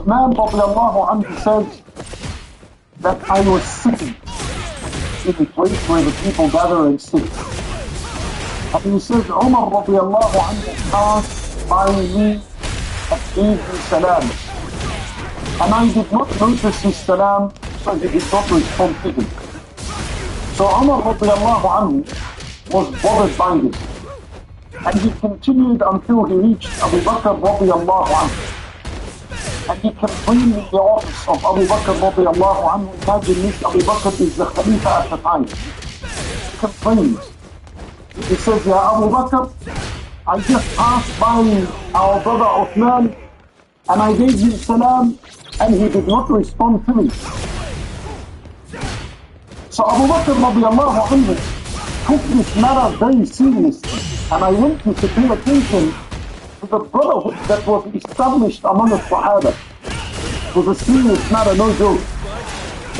Uthman radiallahu anhu says that I was sitting in the place where the people gather and sit. And he says, Umar radiallahu anhu passed by me and gave me salam. And I did not notice his salam, so he did not respond to him. So Umar radiallahu anhu was bothered by this. And he continued until he reached Abu Bakr radiallahu anhu. And he complained in the office of Abu Bakr radiallahu anhu. Imagine this, Abu Bakr is the Khalifa at the time. He complains. He says, Ya Abu Bakr, I just passed by our brother Uthman and I gave him salam and he did not respond to me. So Abu Bakr radiallahu anhu took this matter very seriously, and I want you to pay attention to the brotherhood that was established among the Sahaba. It was a serious matter, no joke.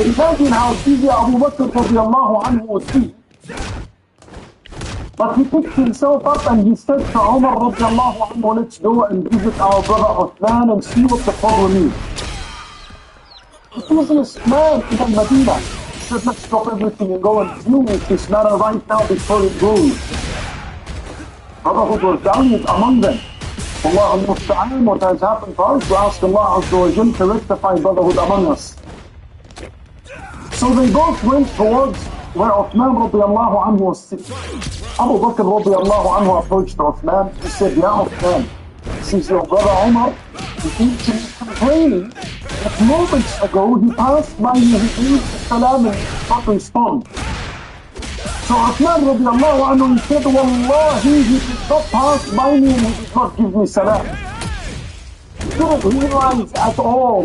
Imagine how easy Abu Bakr radiallahu anhu would be. But he picked himself up and he said to Umar radiallahu anhu, let's go and visit our brother Uthman and see what the problem is. The easiest man in Medina. He said, let's drop everything and go and deal with this matter right now before it grows. Brotherhood was valiant among them. Allah al-Musta'an, what has happened for us, to ask Allah Azza wa Jal to rectify brotherhood among us. So they both went towards where Uthman radiallahu anhu was sitting. Abu Bakr radiallahu anhu approached Uthman. He said, Ya Uthman, this is your brother Umar. He seems to be complaining that moments ago he passed by you, he gave the salam and did not respond. So Uthman radiallahu anhu, he said, Wallahi, he did not pass by me and he did not give me salam. He didn't realize at all.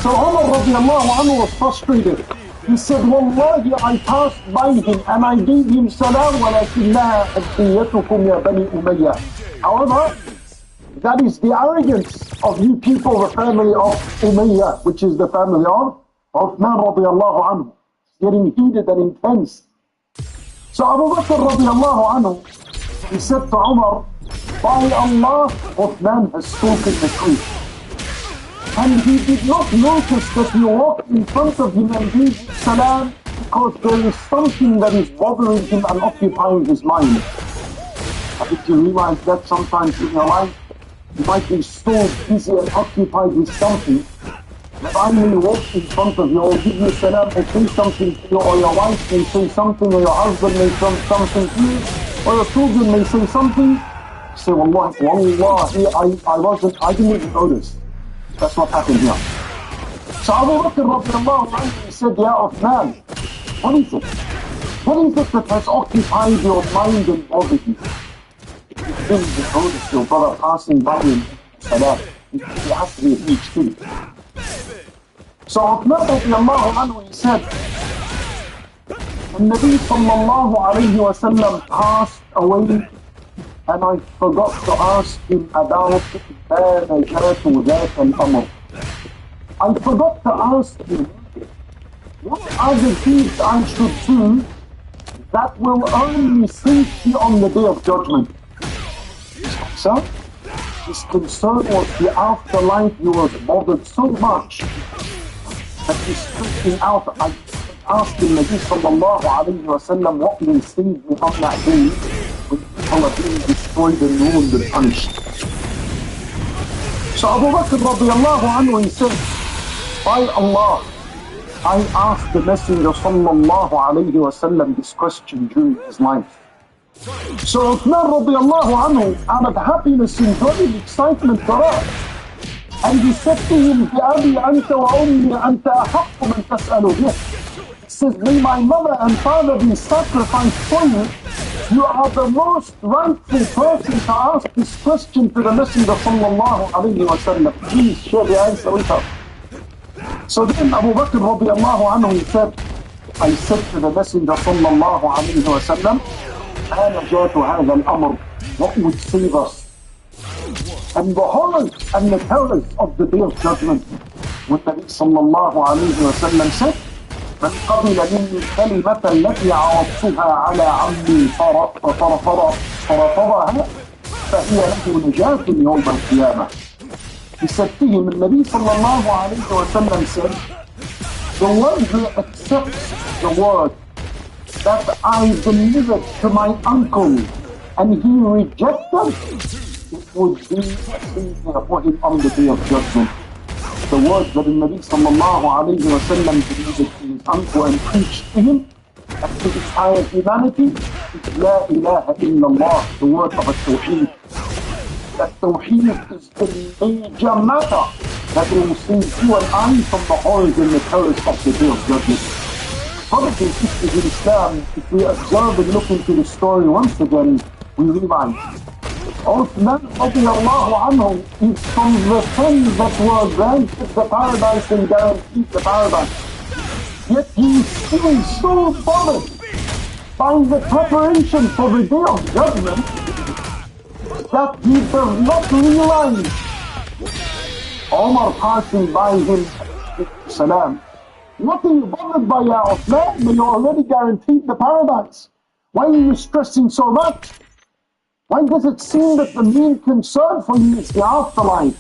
So Umar radiallahu anhu was frustrated. He said, Wallahi, I passed by him and I gave him salam, وَلَكِنَّهَا أَدِّيَّتُكُمْ يَا بَنِي أُمَيَّةَ. However, that is the arrogance of you people, the family of Umayyah, which is the family of Uthman radiallahu anhu. Getting heated and intense. So Abu Bakr radiallahu anhu, he said to Umar, by Allah, Uthman has spoken the truth. And he did not notice that you walked in front of him and gave him salam because there is something that is bothering him and occupying his mind. I think you realize that sometimes in your life, you might be so busy and occupied with something that I may walk in front of you or give you salam or say something to you, or your wife may say something, or your husband may say something to you, or your children may say something. You say, Wallahi, I didn't even notice. That's what happened here. So Abu Bakr radiallahu anhu said, Ya Uthman, what is it? What is it that has occupied your mind and bothered you? You didn't notice your brother passing by in salam. He has to be a huge thing. So Uthman radiallahu anhu, he said, the Nabi sallallahu alayhi wa sallam passed away and I forgot to ask him about al-amr. I forgot to ask him what are the deeds I should do that will earn me safety on the day of judgment. So his concern was the afterlife. He was bothered so much that he's freaking out. I asked him, Nabi sallallahu alayhi wa sallam, what will save me on that day when people are being destroyed and ruined and punished. So Abu Bakr radiallahu anhu, he said, by Allah, I asked the Messenger sallallahu alayhi wa sallam this question during his life. So Uthman radiallahu anhu, out of happiness and joy and excitement for us, and he said to him, بِأَبِي أَنْتَ وَأُمِّي أَنْتَ أَحَقُّ مَنْ تَسْأَلُ بِهِ. He says, may my mother and father be sacrificed for you. You are the most rightful person to ask this question to the Messenger sallallahu alayhi wa sallam. Please share the answer with us. So then Abu Bakr radiallahu anhu, he said, I said to the Messenger sallallahu alayhi wa sallam, أَنَا جَاتُ هَذَا الْأَمْرِ. What would save us? And the horrors and the terrors of the day of judgment. When Nabi sallallahu alayhi wa sallam said, من قبل مني الكلمة التي عرضتها على عمي فرفضها فهي له نجاة يوم القيامة. He said to him, the Nabi sallallahu alayhi wa sallam said, the one who accepts the word that I delivered to my uncle and he rejected, it would be a savior for him on the day of judgment. The word that the Nabi sallallahu alayhi wa sallam delivered to his uncle and preached to him and to the entire humanity is La ilaha illallah, the word of a tawheed. That tawheed is the major matter that will save you and I from the horrors and the terrors of the day of judgment. Brothers and sisters in Islam, if we observe and look into the story once again, we realize Uthman radiallahu anhu is from the 10 that were granted the paradise and guaranteed the paradise. Yet he is still so bothered by the preparation for the day of judgment that he does not realize Omar passing by him, salam. What are you bothered by, Ya Uthman? You're already guaranteed the paradise. Why are you stressing so much? Why does it seem that the main concern for you is the afterlife?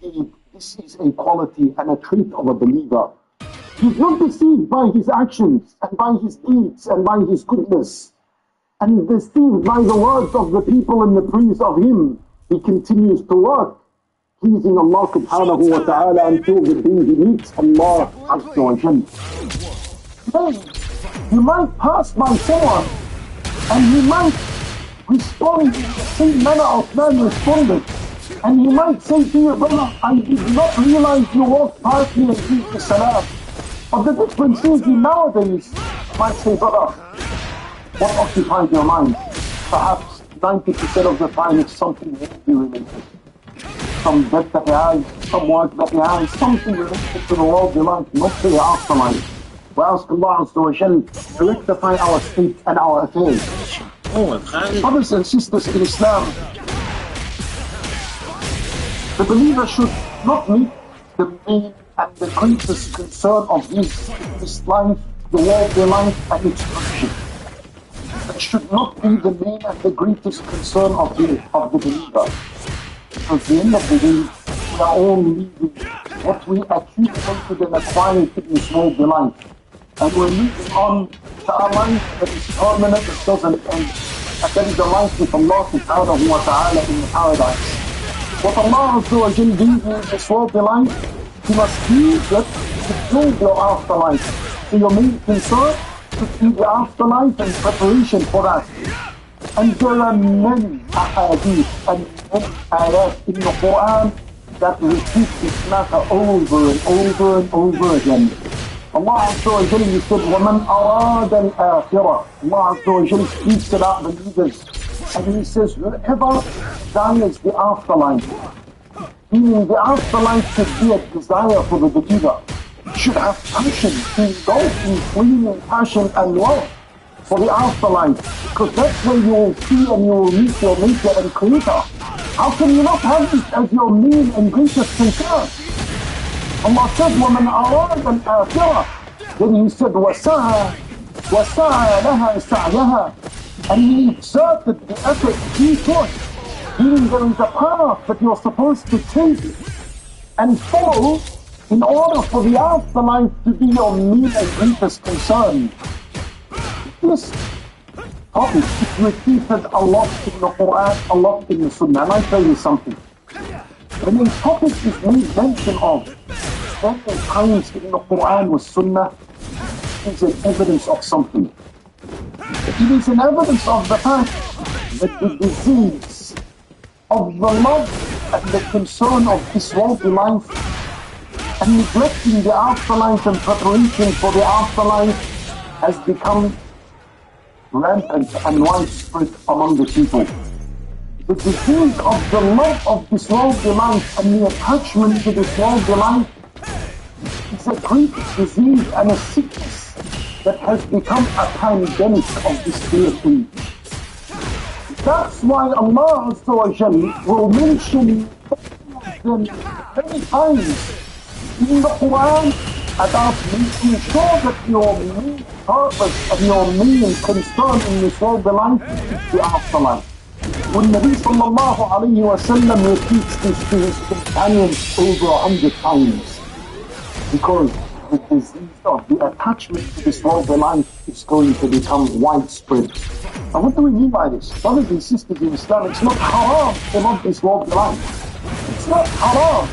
Indeed, this is a quality and a trait of a believer. He's not deceived by his actions and by his deeds and by his goodness, and deceived by the words of the people and the praise of him. He continues to work, pleasing Allah subhanahu wa ta'ala until the day he meets Allah azza wa jal. Today, you might pass by someone and he might respond in the same manner Uthman responded. And he might say to you, brother, I did not realize you walked past me and gave the salam. But the difference is nowadays, you might say, brother, what occupied your mind? Perhaps 90% of the time it's something really related. Some debt that he has, some work that he has, something related to the world we like, not to the afterlife. We ask Allah Azza wa Jal to rectify our state and our affairs. Brothers and sisters in Islam, the believer should not meet the main and the greatest concern of this life, the worldly life and its function. That should not be the main and the greatest concern of the believer. Because at the end of the day, we are all leaving what we accumulated and acquired in this worldly life. And we're moving on to a life that is permanent, that doesn't end. And that is the life with Allah subhanahu wa ta'ala in the paradise. What Allah Azza wa Jal gave you in this worldly life, you must use it to build your afterlife. So your main concern should be the afterlife and preparation for that. And there are many ahadith and many ayat in the Quran that repeat this matter over and over and over again. Allah Azza wa Jal said, وَمَنْ أَرَادَ الْآخِرَةِ. Allah Azza wa Jal speaks about believers. And he says, whoever desires the afterlife, meaning the afterlife should be a desire for the believer. Should have passion, to indulge in fleeting passion and love for the afterlife. Because that's where you will see and you will meet your Maker and Creator. How can you not have this as your main and greatest concern? Allah said, وَمَنْ أَرَادَ الْآخِرَةِ. Then he said, وَسَعَى لَهَا سَعْيَهَا. And he exerted the effort he took, meaning there is a path that you're supposed to take and follow in order for the afterlife to be your main and greatest concern. This topic is repeated a lot in the Quran, a lot in the Sunnah. And I tell you something. When a topic is made mention of many times in the Quran or Sunnah, it is an evidence of something. It is an evidence of the fact that the disease of the love and the concern of this worldly life and neglecting the afterlife and preparation for the afterlife has become rampant and widespread among the people. The disease of the love of this worldly life and the attachment to this worldly life is a great disease and a sickness that has become a pandemic of this day and age. That's why Allah Azza wa Jal will mention them many times in the Quran about making sure that your main purpose and your main concern in this world life is the afterlife. When Nabi sallallahu alayhi wa sallam repeats this to his companions over 100 times, because the disease of the attachment to this worldly life is going to become widespread. And what do we mean by this? Brothers and sisters in Islam, it's not haram to love this worldly life. It's not haram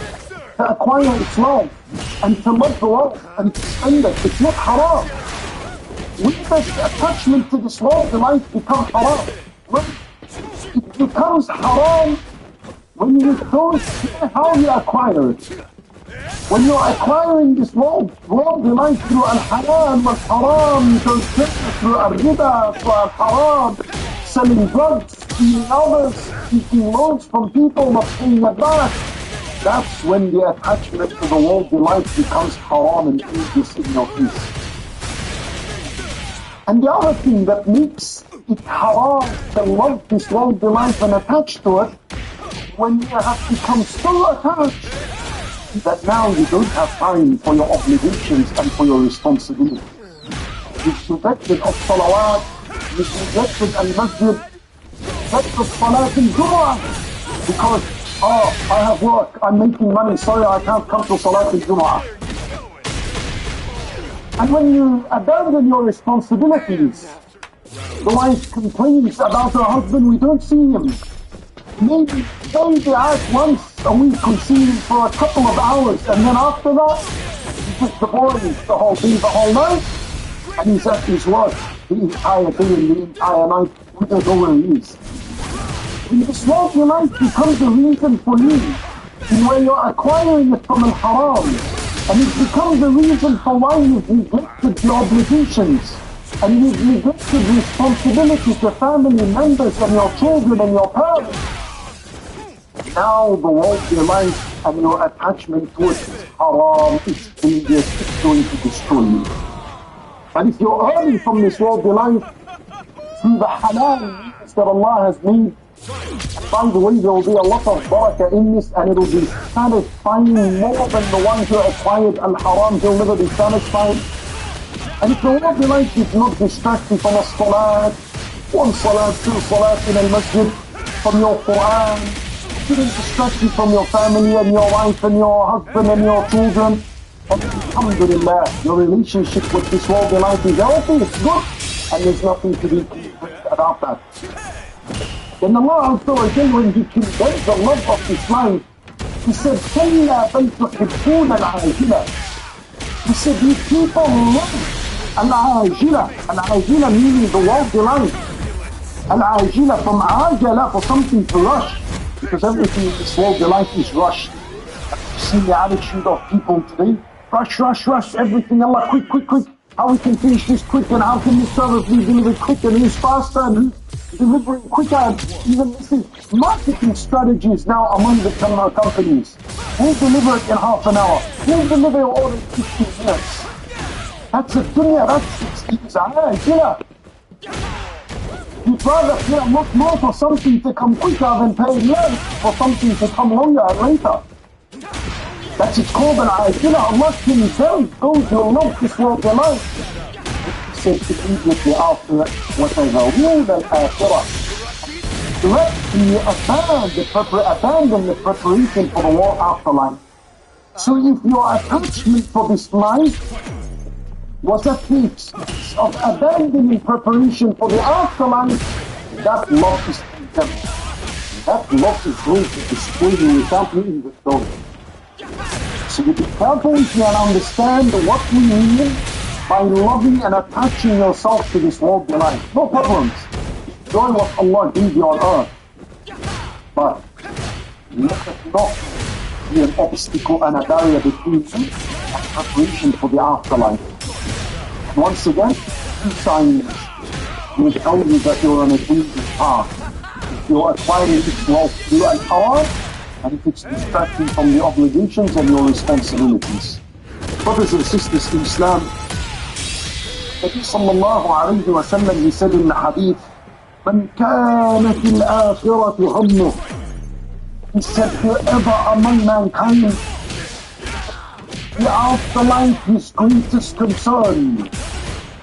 to acquire its wealth and to love the wealth and to spend it. It's not haram. When does attachment to this worldly life become haram? When it becomes haram when you don't care how you acquire it. When you're acquiring this worldly life through al-halal wal-haram, you don't care through al-riba, through al-haram, selling drugs, stealing others, taking loans from people, not paying it back. That's when the attachment to the worldly life becomes haram and injurious in your face. And the other thing that makes it haram to love this worldly life and attach to it, when you have become so attached that now you don't have time for your obligations and for your responsibilities. You've neglected of salawat, you've neglected al-masjid, neglected salat al-jum'ah, because, I have work, I'm making money, sorry I can't come to salat al-jum'ah. And when you abandon your responsibilities, the wife complains about her husband, we don't see him. Maybe out once a week, we see him for a couple of hours, and then after that, he's just the boy the whole day, the whole night, and he's at his work the entire day and the entire night. We don't know where he is. When this worldly life becomes a reason for you, and where you're acquiring it from al-haram, and it becomes a reason for why you've neglected your obligations, and you've neglected responsibility to family members and your children and your parents. Now the worldly life and your attachment to it is haram, it's dangerous, it's going to destroy you. And if you're earning from this worldly life through the halal means that Allah has made, by the way, there will be a lot of barakah in this, and it will be satisfying more than the one who acquired al-haram. He'll never be satisfied. And if the worldly life is not distracting from a salat, one salat, two salat in al-masjid, from your Quran, shouldn't distract you from your family and your wife and your husband and your children. And alhamdulillah, your relationship with this worldly life is healthy, it's good, and there's nothing to be concerned about that. Then Allah Azza wa Jalla, when He condemned the love of this life, He said, كَلَّا بَلْ تُحِبُّونَ الْعَاجِلَةَ. He said, you people love al-ajila. Al-ajila meaning the worldly life. Al-ajila from ajala, for something to rush. Because everything in this worldly life is rushed. You see the attitude of people today? Rush, rush, rush, everything, Allah, quick, quick, quick. How we can finish this quick, and how can this service be delivered quick, and who's faster, and who's delivering quicker. And even this is marketing strategies now among the companies. We'll deliver it in half an hour. We'll deliver your order in 15 minutes. That's a dunya, that's ajila. You'd rather pay a lot more for something to come quicker than pay less for something to come longer and later. That's it's called an ajila. Allah condemns those who love this worldly life. He said to immediately after that, وَتَذَرُونَ الْآخِرَةِ. Directly abandon the preparation for the world afterlife. So if your attachment for this life was at the expense of abandoning preparation for the afterlife, that love is condemned. That love is going to destroy you without meeting the story. So you be careful if you understand what we mean by loving and attaching yourself to this worldly life. No problems. Enjoy what Allah gave you on earth. But let it not be an obstacle and a barrier between you and preparation for the afterlife. Once again, two signs will tell you that you're on a dangerous path. If you're acquiring this wealth through al-haram, and if it's distracting from the obligations and your responsibilities. Brothers and sisters in Islam, Nabi sallallahu alayhi wa sallam, he said in the hadith, مَنْ كَانَتِ الْآخِرَةُ هَمُّهُ. He said, whoever among mankind, the afterlife his greatest concern,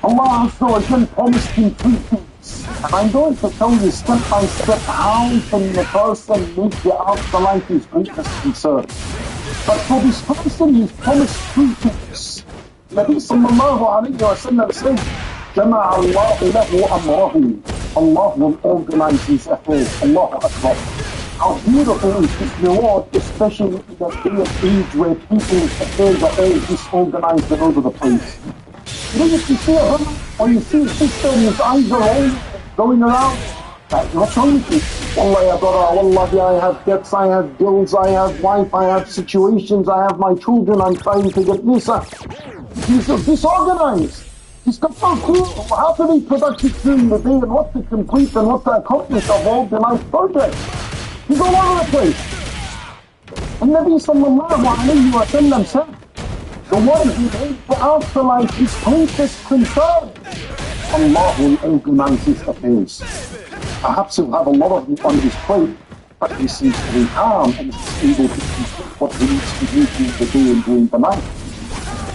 Allah Azza wa Jal promised him three things. And I'm going to tell you step by step how can the person make the afterlife his greatest concern. But for this person, he's promised three things. Nabi sallallahu alayhi wa sallam said, جَمَعَ اللَّهُ لَهُ أَمْرَهُ. Allah will organize his affairs. Allahu Akbar. How beautiful is this reward, especially in a day and age where people's affairs are all disorganized and over the place. You know, if you see a brother or you see a sister and his eyes are all going around, what's wrong with you? Wallah ya brother, wallahi I have debts, I have bills, I have wife, I have situations, I have my children, I'm trying to get this. He's disorganized. He's got no clue how to be productive during the day and what to complete and what to accomplish of all the life projects. He's all over the place. And Nabi sallallahu alayhi wa sallam said, the one who made the afterlife his greatest concern, Allah will organize his affairs. Perhaps he'll have a lot of them on his plate, but he seems to be calm and he's able to complete what he needs to do during the day and during the night.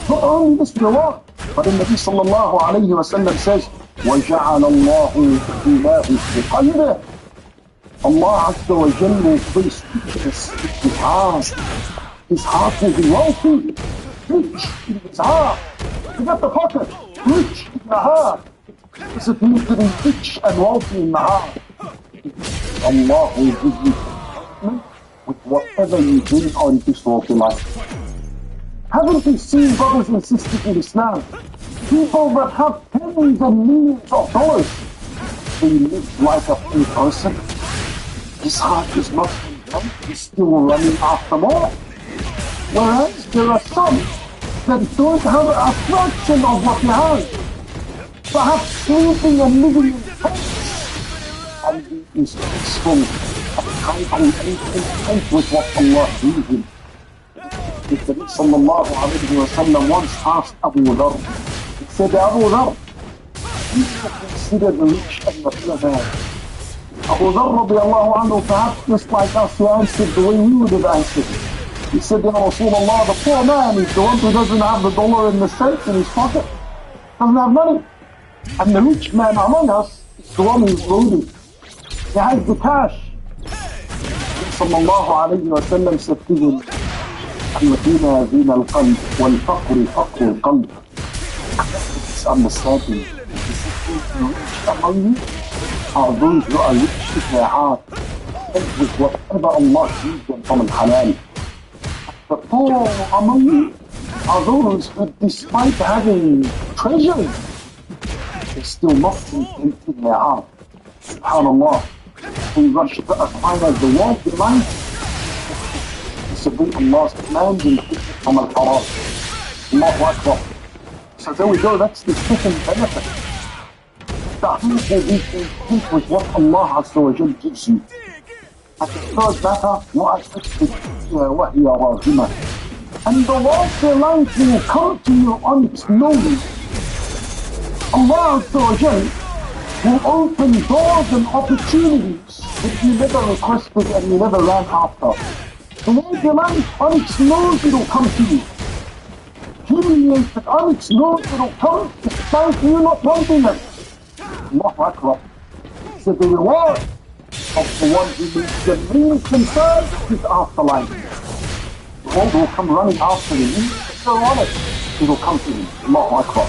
Not only this reward, but the Nabi sallallahu alayhi wa sallam says, وَجَعَلَ اللَّهُ غِنَاهُ فِي قَلْبِهِ. Allah Azza wa Jalla will place riches in his heart. His heart will be wealthy, rich in his heart. Forget the pocket, rich in the heart. Does it mean to be rich and wealthy in the heart? Allah will give you contentment with whatever you bring on this worldly life. Haven't you seen, brothers and sisters in Islam, people that have tens and millions of dollars, they live like a free person. His heart is not content, he's still running after more. Whereas there are some that don't have a fraction of what he has, perhaps sleeping and living in tents, and he is peaceful and tranquil and content with what Allah gives him. The Prophet sallallahu alayhi wa sallam once asked Abu Dharr, he said, Abu Dharr, you are considered rich and material man. Abu Dharr radiallahu anhu, perhaps just like us, he answered the way we would have answered. He said, Ya Rasulullah, the poor man is the one who doesn't have the dollar in the safe in his pocket, doesn't have money. And the rich man among us is the one who's loaded. He has the cash. Sallallahu alayhi wa sallam said to him, الغنى غنى القلب والفقر فقر القلب. It's understanding. The rich among you are those who are rich in their heart, and with whatever Allah gives them from al-halal. The poor among you are those who, despite having treasures, they're still not content in their heart. SubhanAllah, we rush to acquire the worldly life, disobey Allah's commands and keep it from al-haram. Allahu Akbar. So there we go, that's the second benefit. The heart will be content with what Allah Azza wa Jal gives you. And the third matter, وَأَشْهَدْتُ وَهِيَ رَاغِمَةٌ. And the wealthy life will come to you on its nose. Allah Azza wa Jal will open doors and opportunities that you never requested and you never ran after. The wealthy life on its nose it'll come to you. Humiliated on its nose it'll come despite you not wanting it. Allahu Akbar. So the reward of the one who makes the main concern is afterlife. The world will come running after him. If they're on it, it'll come to him. Allahu Akbar.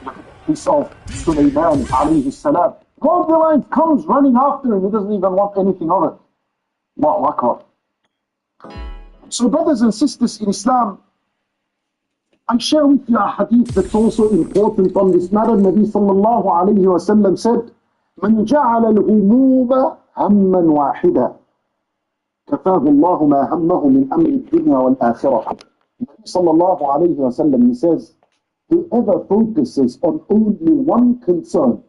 Look at the piece of Sulaiman alayhi salam. Worldly life comes running after him. He doesn't even want anything of it. Allahu Akbar. So brothers and sisters in Islam, I share with you a hadith that's also important on this matter. Nabi sallallahu alayhi wa sallam said, من جعل الهموم هما واحدا كفاه الله ما همه من أمر الدنيا والآخرة. Nabi sallallahu alayhi wa sallam, he says, whoever focuses on only one concern,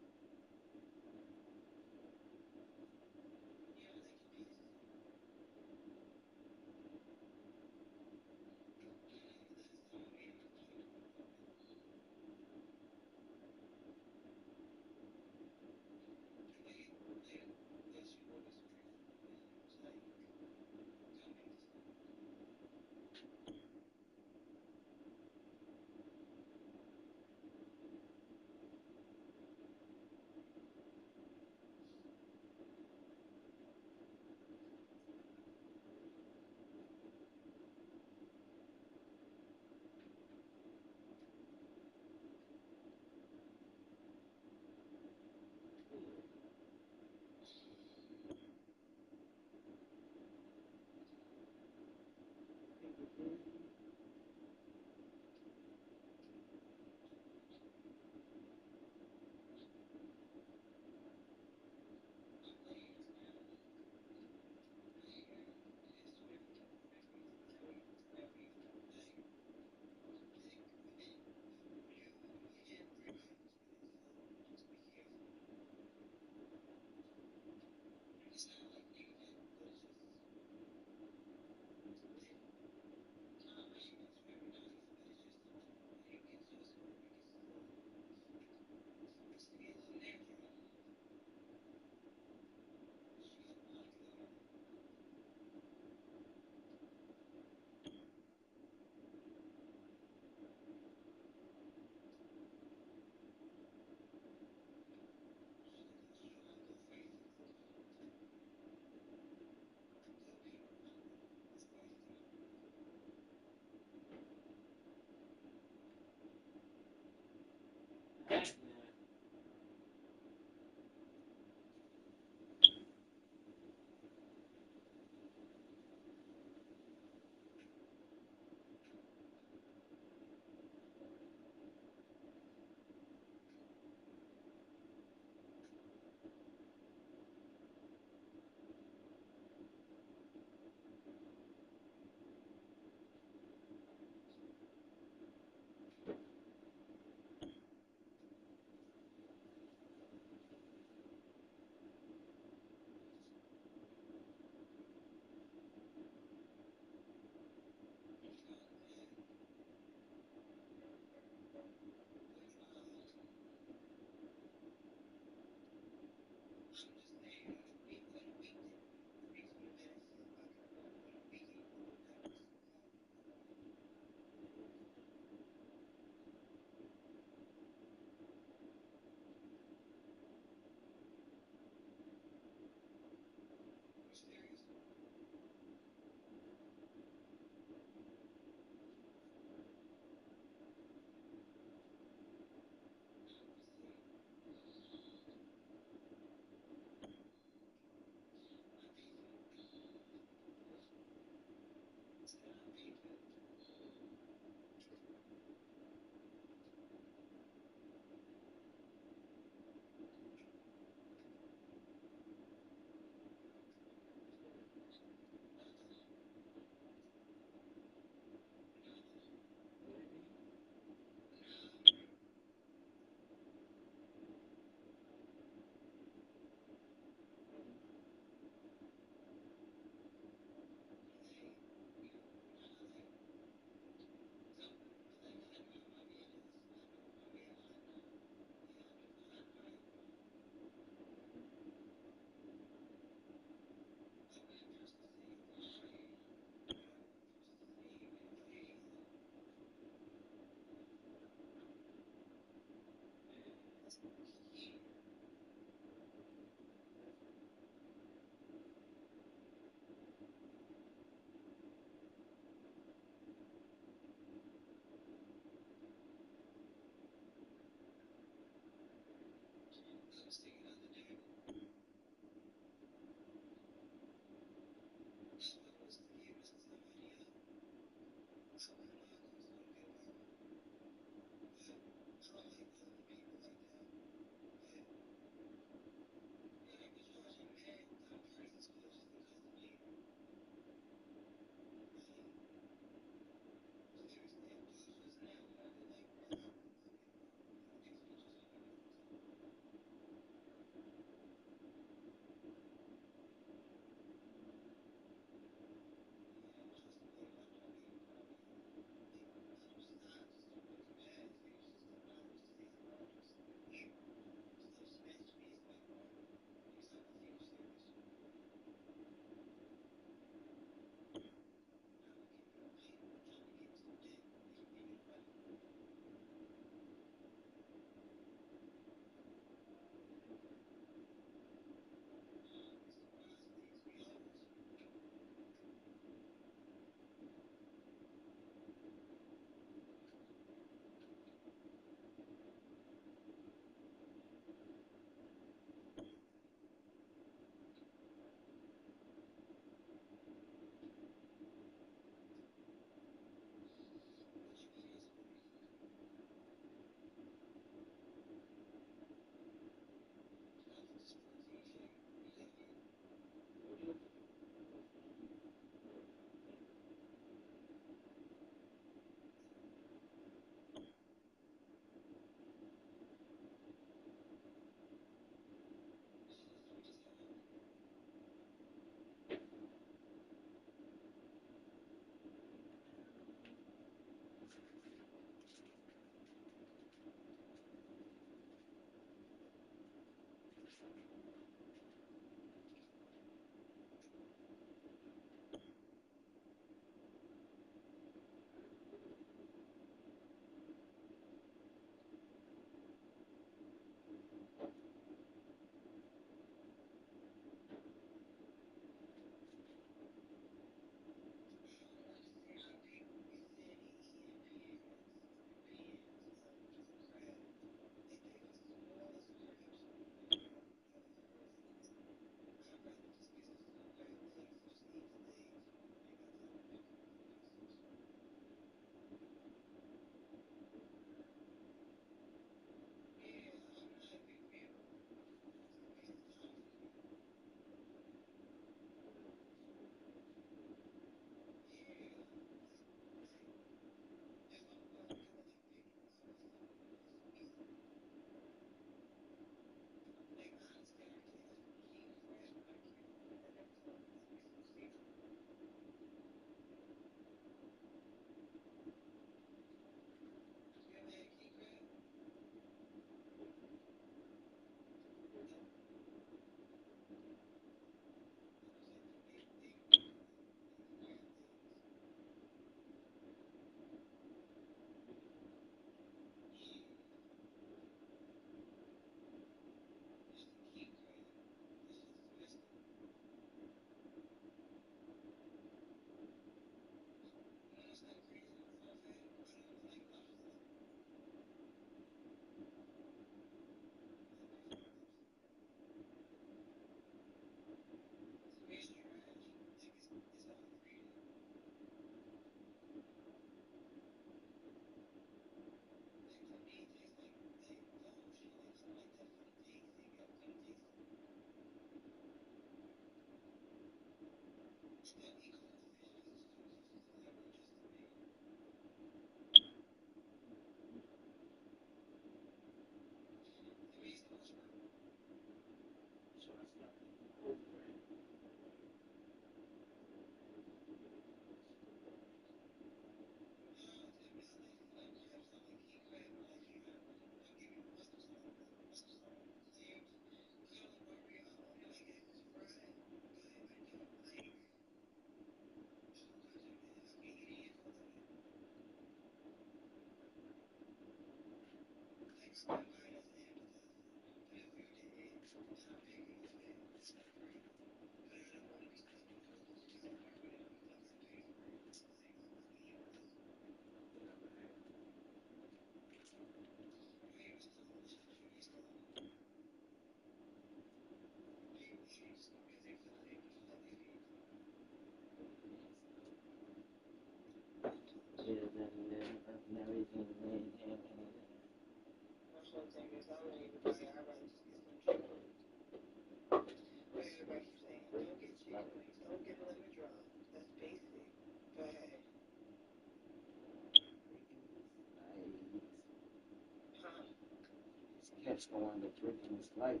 Cat's gonna wind up drinking his life.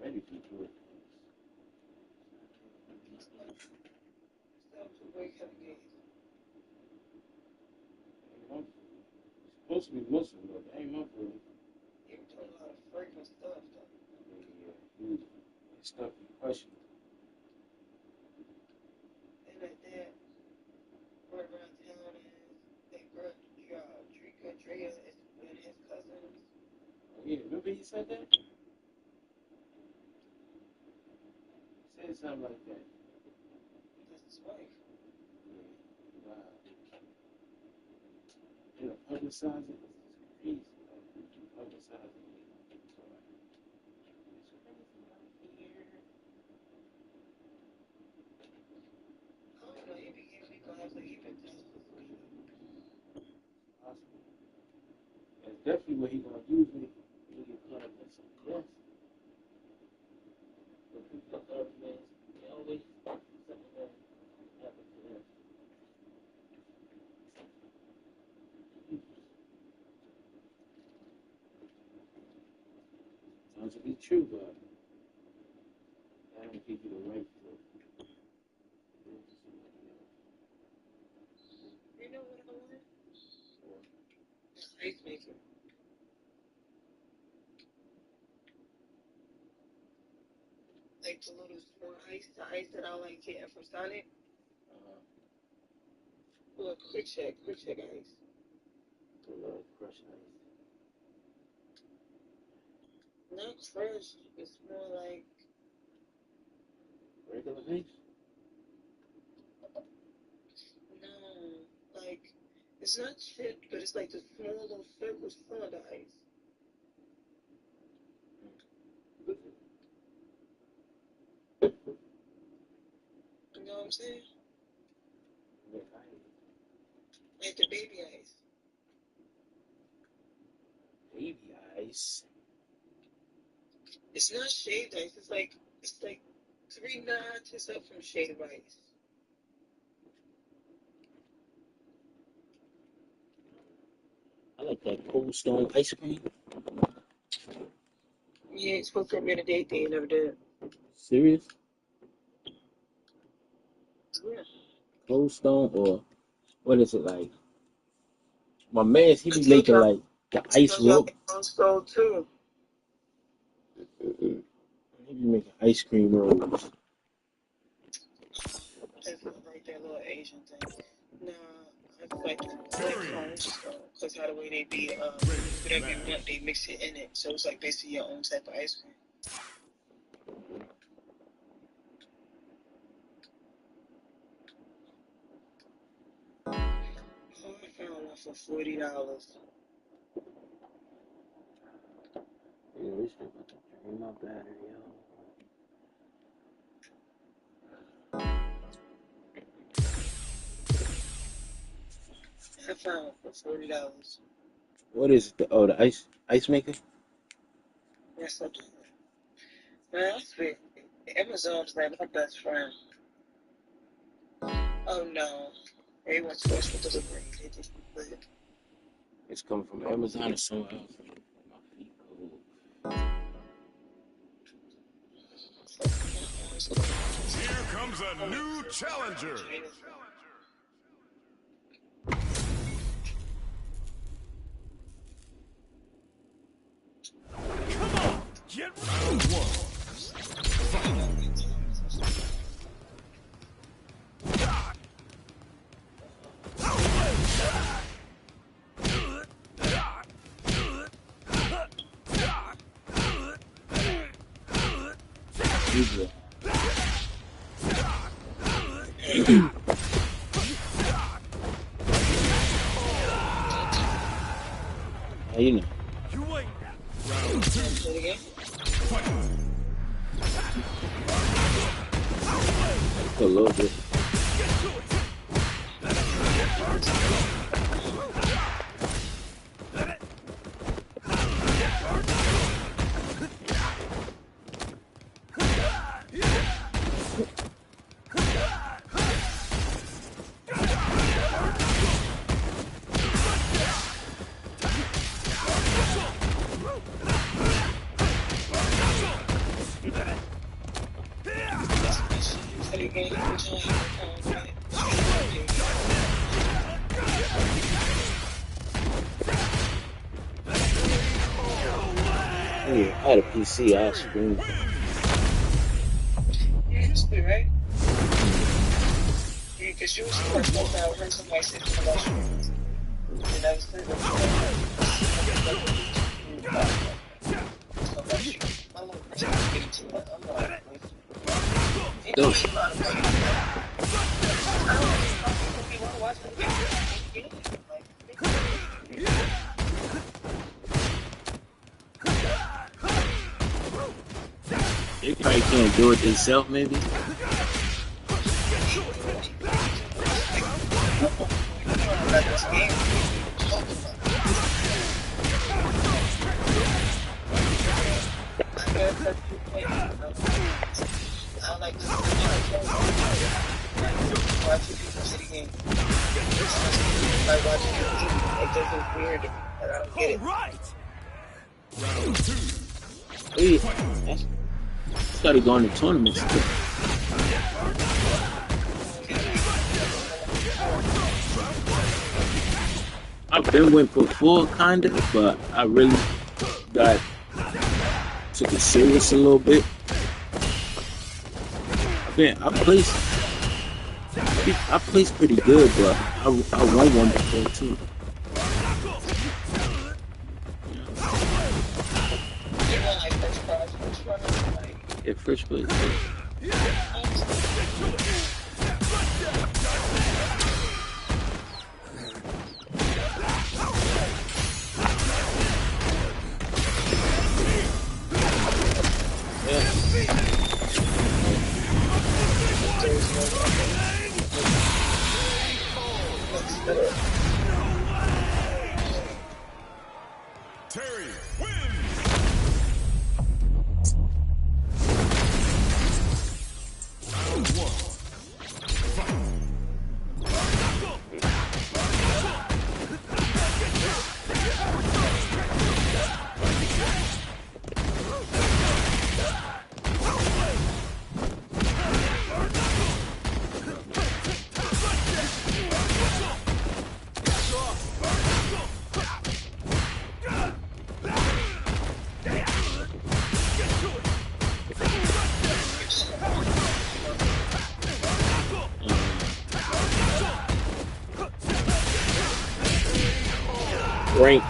Ready to do it. Supposed to be Muslim, but that ain't my food. You're doing a lot of fragrant stuff, though. Yeah, stuff you question. And like that, right around town, and they brought Drika Drea and his cousins. Oh, yeah, remember he said that? He said something like that. That's his wife. Yeah, wow. They don't publicize it. It's crazy. Publicize it. I don't know, he be giving me guys like he been desperate. Possible. That's definitely what he gonna use me. He get caught up in some mess. But people get caught up in mess, they always something that happens to them. Sounds to be true, but I don't give you the right to do it to somebody else. You know what I want? Ice maker. Like the little small ice, the ice that I like getting from Sonic. Look, quick check ice. Crush ice. Not crush, it's more like Regular ice? no, like it's not chipped, but it's like the small little circles full of the ice. You know what I'm saying? Like the baby ice. Baby ice. It's not shaved ice. It's like 3 notches up from shaved ice. I like that Cold Stone ice cream. Yeah, it's supposed to be on a date thing, you never did. Serious? Yeah. Cold Stone or what is it like? My man, he be I told making y'all, like the ice roll. so too. He be making ice cream rolls. It's not like that little Asian thing. Nah, I just like Cold Stone, because how the way they be, whatever you want, they mix it in it. So it's like basically your own type of ice cream. Oh, I found one for $40. Yeah, this shit about to drain my battery, yo. I found one for $40. What is it? The ice maker? That's something. Man, I swear, Amazon's like my best friend. Oh no, they went to us for delivery. They just did. It's coming from Amazon or somewhere else. My feet cold. Here comes a new challenger. Come on, get round one. Usually. How you know? Say it again. A little bit. Say it again. Every time. Yeah, I had a PC, I screamed. Yeah, it's good, right? Yeah, because you was the first person I heard somebody say something about you. And I was clear that I'm not person to get into it. I'm not. It don't mean a lot of money. I don't know if people want to watch it. They probably can't do it themselves, maybe. I like to watch people sit again. Like watching people eat. It just is weird. Like, I don't get it. Hey, I started going to tournaments too. I've been went before, kinda, but I really took it serious a little bit. I placed pretty good, but I won one before too. Yeah, first place. Terry wins. Round one. Rank.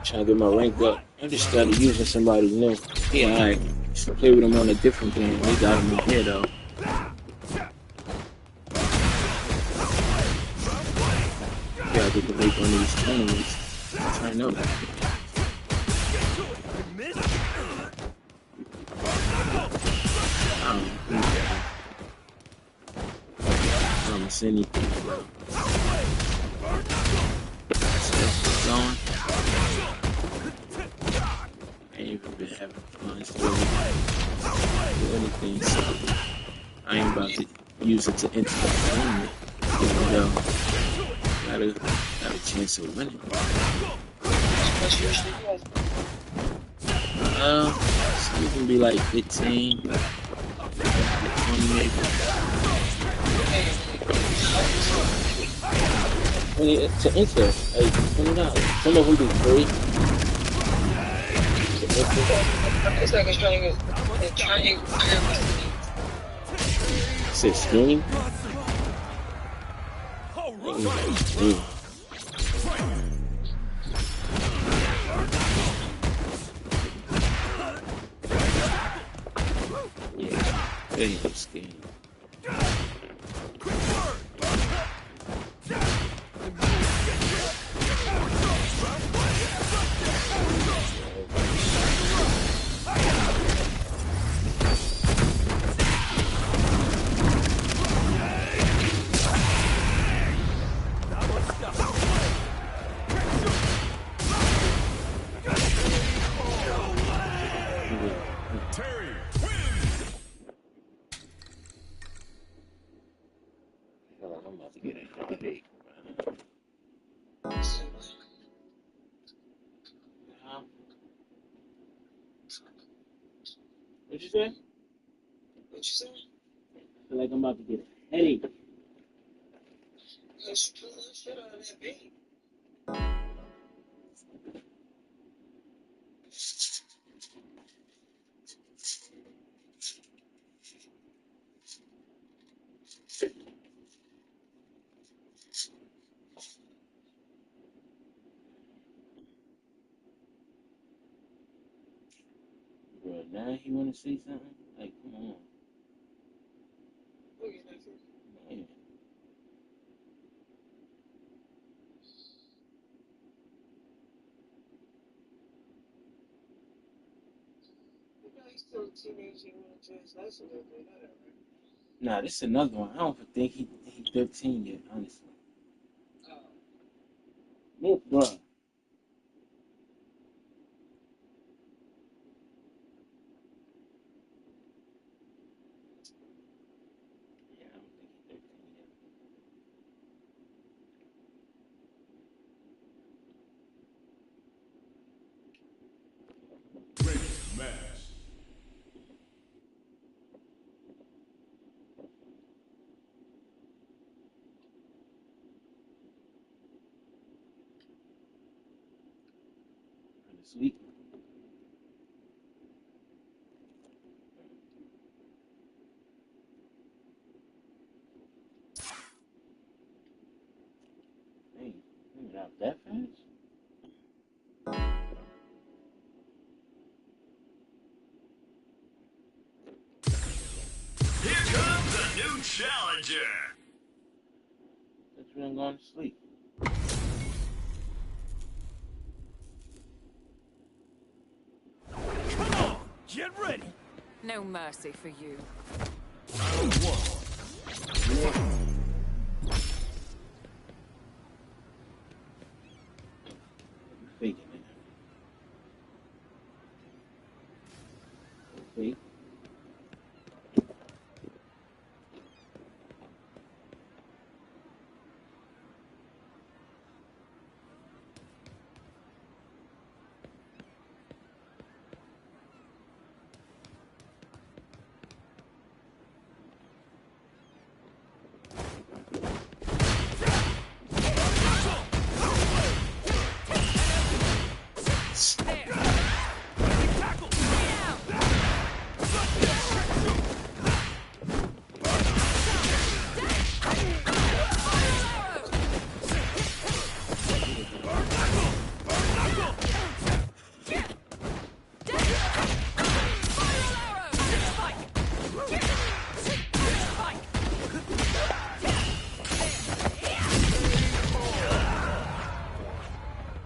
Trying to get my rank up. I just started using somebody new. Yeah, alright. Used to play with them on a different game. We got them in here though. Gotta get the rank on these tournaments. I know that. I don't promise anything, bro. On. I ain't even been having fun still do anything, so I ain't about to use it to enter the tournament, even though I got a chance of winning. So it can be like 15, 20 maybe. To enter, like $20. Some of them do free. It's like it's trying Say stream? Yeah. Hey, I'm scared. Terry wins. Hell, I'm about to get a headache, man. Huh? What'd you say? What you say? I feel like I'm about to get a headache. Let's pull that shit out of that bait. Bro, now he wanna say something? Like, come on. Look at that. Man. You know he's still a teenager. He want to dress nice a little bit. Whatever. Nah, this is another one. I don't think he 13 yet, honestly. Oh. Look, bro. Yeah, I don't think he's 13 yet. Great match. Kinda sweet. Dang, he went out that fast? Here comes a new challenger. Thought you been going to sleep. Come on, get ready. No mercy for you. Round one. You faking it. Fake.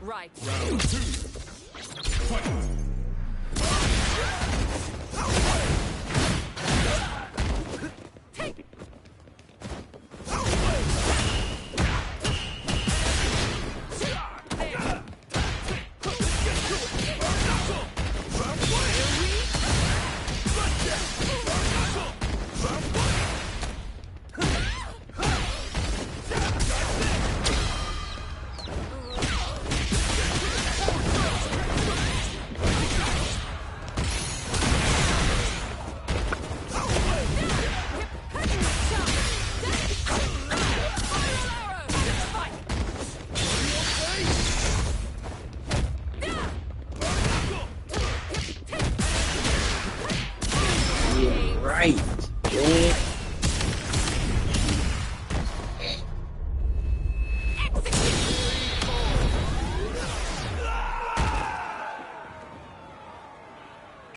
Right. Round two. Fight. Yeah, right.